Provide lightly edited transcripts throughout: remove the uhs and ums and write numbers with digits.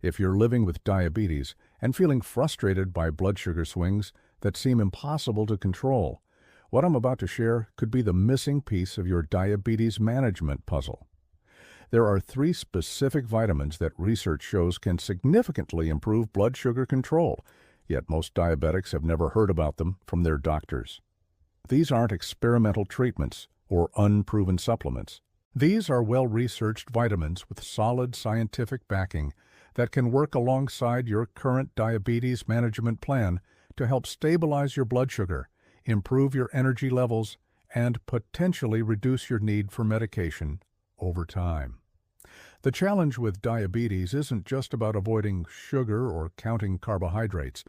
If you're living with diabetes and feeling frustrated by blood sugar swings that seem impossible to control, what I'm about to share could be the missing piece of your diabetes management puzzle. There are 3 specific vitamins that research shows can significantly improve blood sugar control, yet most diabetics have never heard about them from their doctors. These aren't experimental treatments or unproven supplements. These are well-researched vitamins with solid scientific backing that can work alongside your current diabetes management plan to help stabilize your blood sugar, improve your energy levels, and potentially reduce your need for medication over time. The challenge with diabetes isn't just about avoiding sugar or counting carbohydrates.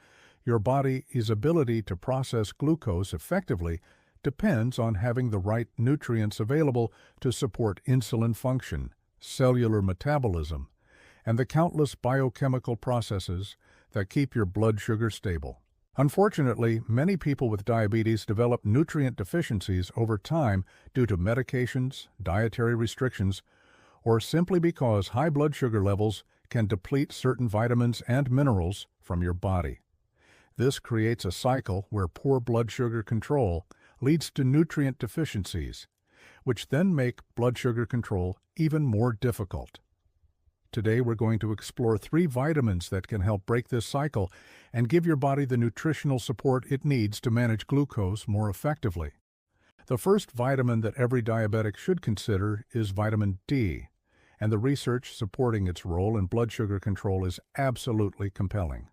Your body's ability to process glucose effectively depends on having the right nutrients available to support insulin function, cellular metabolism, and the countless biochemical processes that keep your blood sugar stable. Unfortunately, many people with diabetes develop nutrient deficiencies over time due to medications, dietary restrictions, or simply because high blood sugar levels can deplete certain vitamins and minerals from your body. This creates a cycle where poor blood sugar control leads to nutrient deficiencies, which then make blood sugar control even more difficult. Today we're going to explore 3 vitamins that can help break this cycle and give your body the nutritional support it needs to manage glucose more effectively. The first vitamin that every diabetic should consider is vitamin D, and the research supporting its role in blood sugar control is absolutely compelling.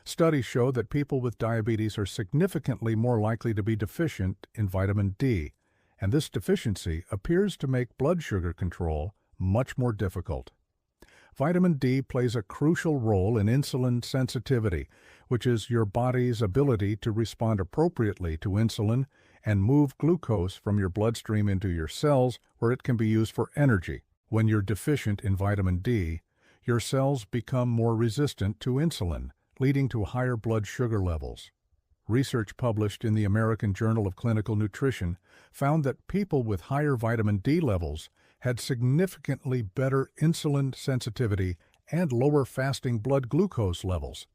Studies show that people with diabetes are significantly more likely to be deficient in vitamin D, and this deficiency appears to make blood sugar control much more difficult. Vitamin D plays a crucial role in insulin sensitivity, which is your body's ability to respond appropriately to insulin and move glucose from your bloodstream into your cells where it can be used for energy. When you're deficient in vitamin D, your cells become more resistant to insulin, leading to higher blood sugar levels. Research published in the American Journal of Clinical Nutrition found that people with higher vitamin D levels had significantly better insulin sensitivity and lower fasting blood glucose levels.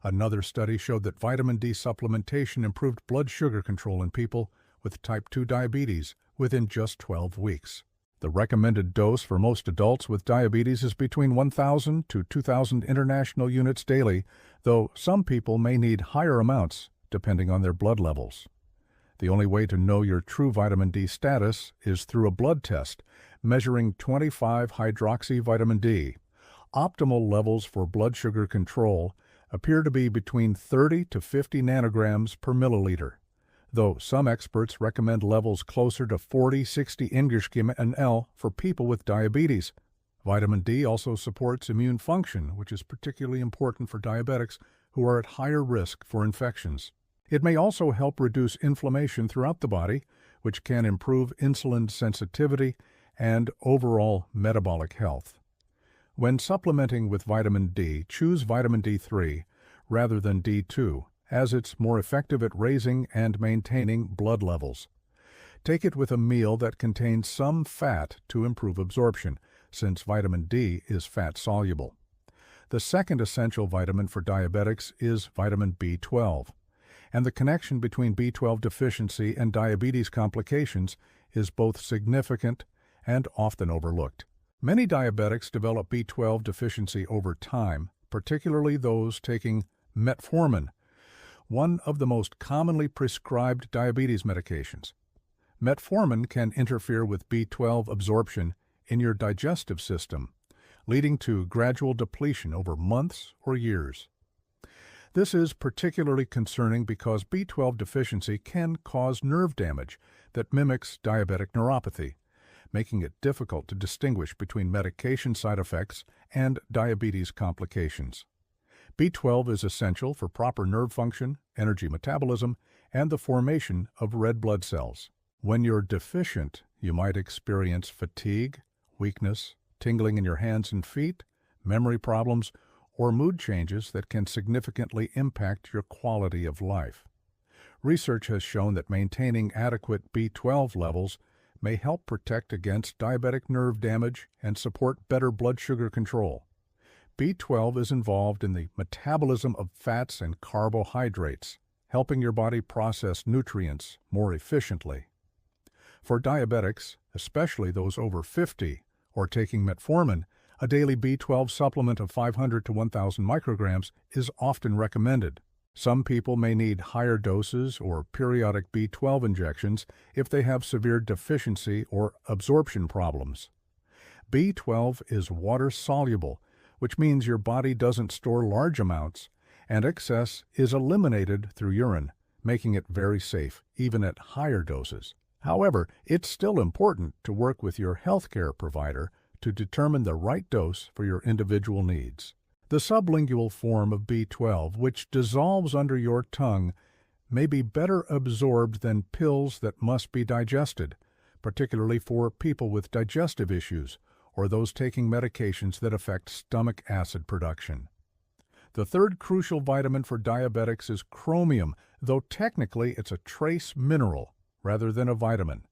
Another study showed that vitamin D supplementation improved blood sugar control in people with type 2 diabetes within just 12 weeks. The recommended dose for most adults with diabetes is between 1,000 to 2,000 international units daily, though some people may need higher amounts depending on their blood levels. The only way to know your true vitamin D status is through a blood test measuring 25-hydroxy-vitamin D. Optimal levels for blood sugar control appear to be between 30 to 50 nanograms per milliliter, though some experts recommend levels closer to 40-60 ng/ml for people with diabetes. Vitamin D also supports immune function, which is particularly important for diabetics who are at higher risk for infections. It may also help reduce inflammation throughout the body, which can improve insulin sensitivity and overall metabolic health. When supplementing with vitamin D, choose vitamin D3 rather than D2, as it's more effective at raising and maintaining blood levels. Take it with a meal that contains some fat to improve absorption, since vitamin D is fat-soluble. The second essential vitamin for diabetics is vitamin B12, and the connection between B12 deficiency and diabetes complications is both significant and often overlooked. Many diabetics develop B12 deficiency over time, particularly those taking metformin, one of the most commonly prescribed diabetes medications. Metformin can interfere with B12 absorption in your digestive system, leading to gradual depletion over months or years. This is particularly concerning because B12 deficiency can cause nerve damage that mimics diabetic neuropathy, making it difficult to distinguish between medication side effects and diabetes complications. B12 is essential for proper nerve function, energy metabolism, and the formation of red blood cells. When you're deficient, you might experience fatigue, weakness, tingling in your hands and feet, memory problems, or mood changes that can significantly impact your quality of life. Research has shown that maintaining adequate B12 levels may help protect against diabetic nerve damage and support better blood sugar control. B12 is involved in the metabolism of fats and carbohydrates, helping your body process nutrients more efficiently. For diabetics, especially those over 50 or taking metformin, a daily B12 supplement of 500 to 1,000 micrograms is often recommended. Some people may need higher doses or periodic B12 injections if they have severe deficiency or absorption problems. B12 is water-soluble, which means your body doesn't store large amounts, and excess is eliminated through urine, making it very safe, even at higher doses. However, it's still important to work with your healthcare provider to determine the right dose for your individual needs. The sublingual form of B12, which dissolves under your tongue, may be better absorbed than pills that must be digested, particularly for people with digestive issues or those taking medications that affect stomach acid production. The third crucial vitamin for diabetics is chromium, though technically it's a trace mineral rather than a vitamin.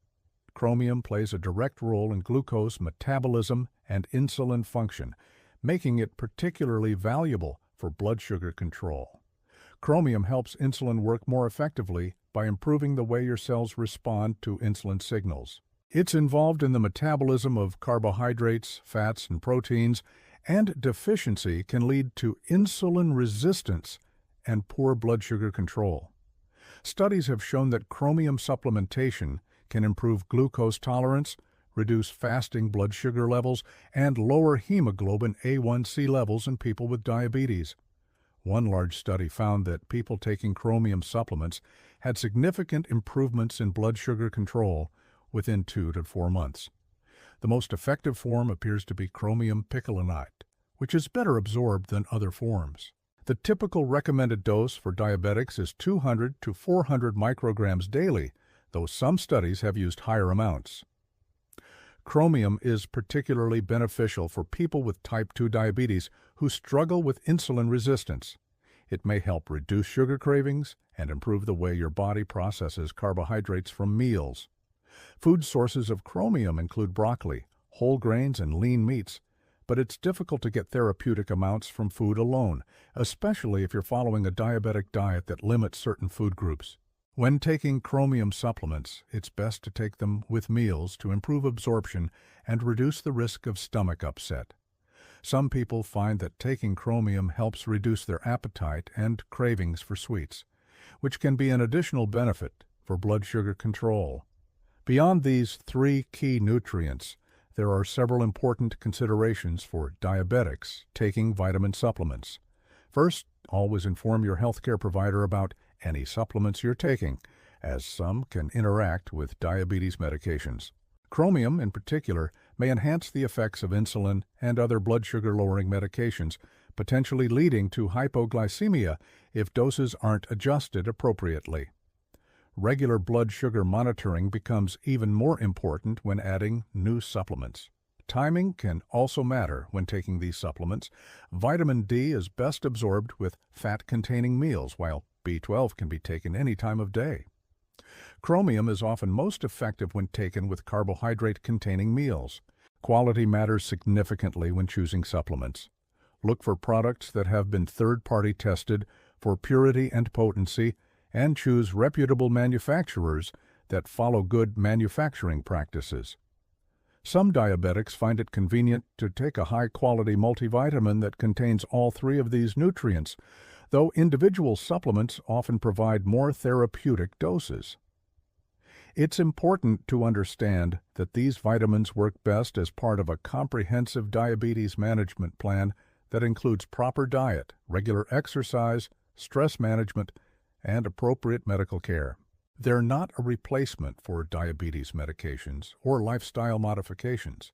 Chromium plays a direct role in glucose metabolism and insulin function, making it particularly valuable for blood sugar control. Chromium helps insulin work more effectively by improving the way your cells respond to insulin signals. It's involved in the metabolism of carbohydrates, fats, and proteins, and deficiency can lead to insulin resistance and poor blood sugar control. Studies have shown that chromium supplementation can improve glucose tolerance, reduce fasting blood sugar levels, and lower hemoglobin A1C levels in people with diabetes. One large study found that people taking chromium supplements had significant improvements in blood sugar control within 2 to 4 months. The most effective form appears to be chromium picolinate, which is better absorbed than other forms. The typical recommended dose for diabetics is 200 to 400 micrograms daily, though some studies have used higher amounts. Chromium is particularly beneficial for people with type 2 diabetes who struggle with insulin resistance. It may help reduce sugar cravings and improve the way your body processes carbohydrates from meals. Food sources of chromium include broccoli, whole grains, and lean meats, but it's difficult to get therapeutic amounts from food alone, especially if you're following a diabetic diet that limits certain food groups. When taking chromium supplements, it's best to take them with meals to improve absorption and reduce the risk of stomach upset. Some people find that taking chromium helps reduce their appetite and cravings for sweets, which can be an additional benefit for blood sugar control. Beyond these 3 key nutrients, there are several important considerations for diabetics taking vitamin supplements. First, always inform your healthcare provider about any supplements you're taking, as some can interact with diabetes medications. Chromium, in particular, may enhance the effects of insulin and other blood sugar-lowering medications, potentially leading to hypoglycemia if doses aren't adjusted appropriately. Regular blood sugar monitoring becomes even more important when adding new supplements. Timing can also matter when taking these supplements. Vitamin D is best absorbed with fat-containing meals, while B12 can be taken any time of day. Chromium is often most effective when taken with carbohydrate-containing meals. Quality matters significantly when choosing supplements. Look for products that have been third-party tested for purity and potency, and choose reputable manufacturers that follow good manufacturing practices. Some diabetics find it convenient to take a high-quality multivitamin that contains all 3 of these nutrients, though individual supplements often provide more therapeutic doses. It's important to understand that these vitamins work best as part of a comprehensive diabetes management plan that includes proper diet, regular exercise, stress management, and appropriate medical care. They're not a replacement for diabetes medications or lifestyle modifications.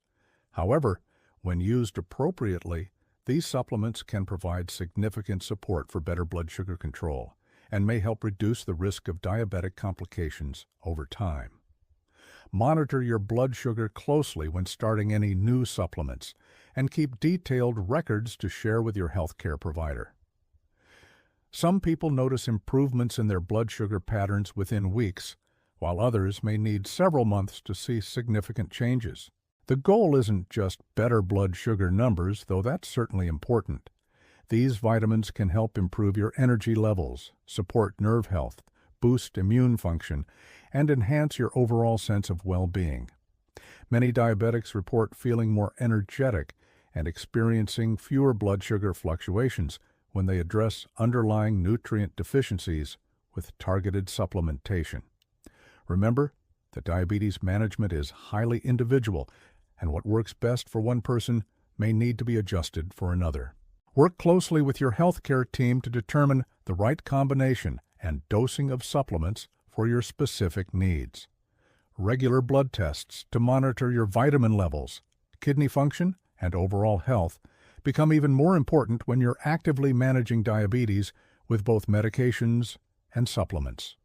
However, when used appropriately, these supplements can provide significant support for better blood sugar control and may help reduce the risk of diabetic complications over time. Monitor your blood sugar closely when starting any new supplements, and keep detailed records to share with your healthcare provider. Some people notice improvements in their blood sugar patterns within weeks, while others may need several months to see significant changes. The goal isn't just better blood sugar numbers, though that's certainly important. These vitamins can help improve your energy levels, support nerve health, boost immune function, and enhance your overall sense of well-being. Many diabetics report feeling more energetic and experiencing fewer blood sugar fluctuations when they address underlying nutrient deficiencies with targeted supplementation. Remember, the diabetes management is highly individual, and what works best for one person may need to be adjusted for another. Work closely with your healthcare team to determine the right combination and dosing of supplements for your specific needs. Regular blood tests to monitor your vitamin levels, kidney function, and overall health become even more important when you're actively managing diabetes with both medications and supplements.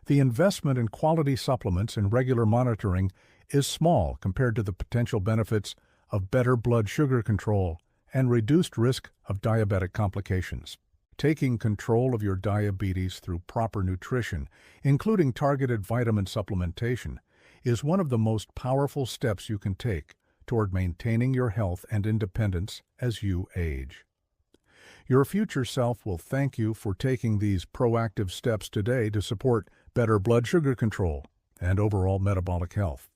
The investment in quality supplements and regular monitoring is small compared to the potential benefits of better blood sugar control and reduced risk of diabetic complications. Taking control of your diabetes through proper nutrition, including targeted vitamin supplementation, is one of the most powerful steps you can take toward maintaining your health and independence as you age. Your future self will thank you for taking these proactive steps today to support better blood sugar control and overall metabolic health.